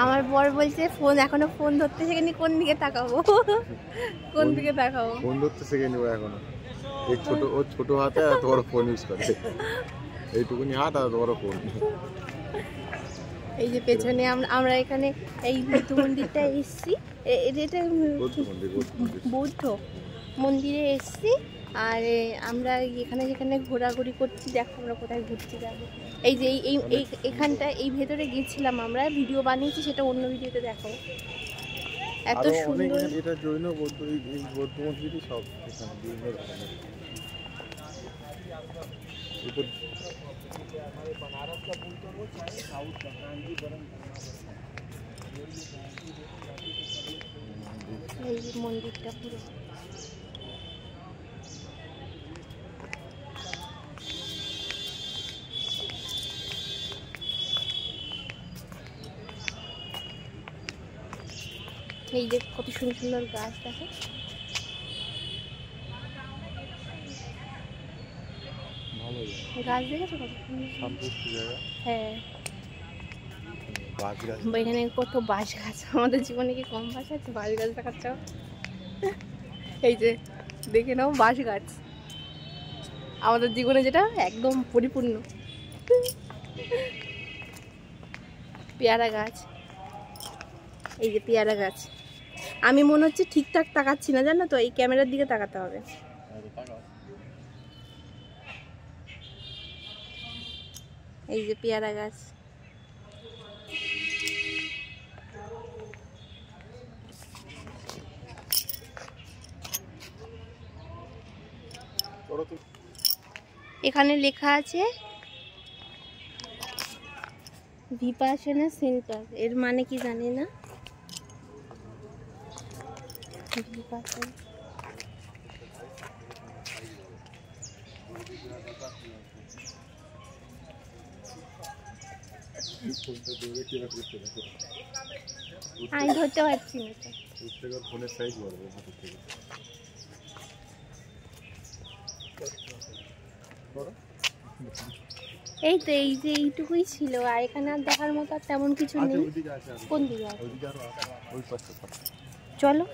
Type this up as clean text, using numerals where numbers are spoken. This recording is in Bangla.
আমার বর বলছে ফোন এখনো ফোন ধরতে শেখেনি, কোন দিকে তাকাবো? কোন দিকে তাকাবো? ফোন ধরতে শেখেনি ও এখনো। এই ছোট ও ছোট হাতে এত বড় ফোন ইউজ করে, এইটুকুনি হাত আর বড় ফোন। এই যে পেছনে আমরা এখানে এই বুদ্ধ মন্দিরটা এসছি, এটা বৌদ্ধ মন্দিরে এসছি। আর আমরা এখানে যেখানে ঘোরাঘুরি করছি, দেখো আমরা কোথায় ঘুরছি দেখো। এই যে এখানটা এই ভেতরে গিয়েছিলাম আমরা, ভিডিও বানিয়েছি, সেটা অন্য ভিডিওতে দেখো। এত সুন্দর। এটা জৈন বৌদ্ধ, এই বৌদ্ধ মন্দিরই সব এখানে বিভিন্ন রকমের। এই মন্দিরটা পুরো এই যে কত সুন্দর সুন্দর গাছ দেখো। গাছ দেখেছো কত সুন্দর? হ্যাঁ, এখানে কত বাঁশ গাছ। আমাদের জীবনে কি কম বাঁশ আছে? বাঁশ গাছ দেখাচ্ছ, এই যে দেখে নাও বাঁশ গাছ আমাদের জীবনে, যেটা একদম পরিপূর্ণ। পেয়ারা গাছ, এই যে পেয়ারা গাছ। আমি মনে হচ্ছে ঠিকঠাক তাকাচ্ছি না, জানো তো, এই ক্যামেরার দিকে তাকাতে হবে। এই যে পেয়ারা গাছ। এখানে লেখা আছে ভিপাসনা সেন্টার, এর মানে কি জানি না। আমি ধরতে পারছি না। ফোনের সাইজ বড়। এই তো এই যে এইটুকুই ছিল, আর এখানে আর দেখার মতো আর তেমন কিছু নেই। কোন দিকে? চলো।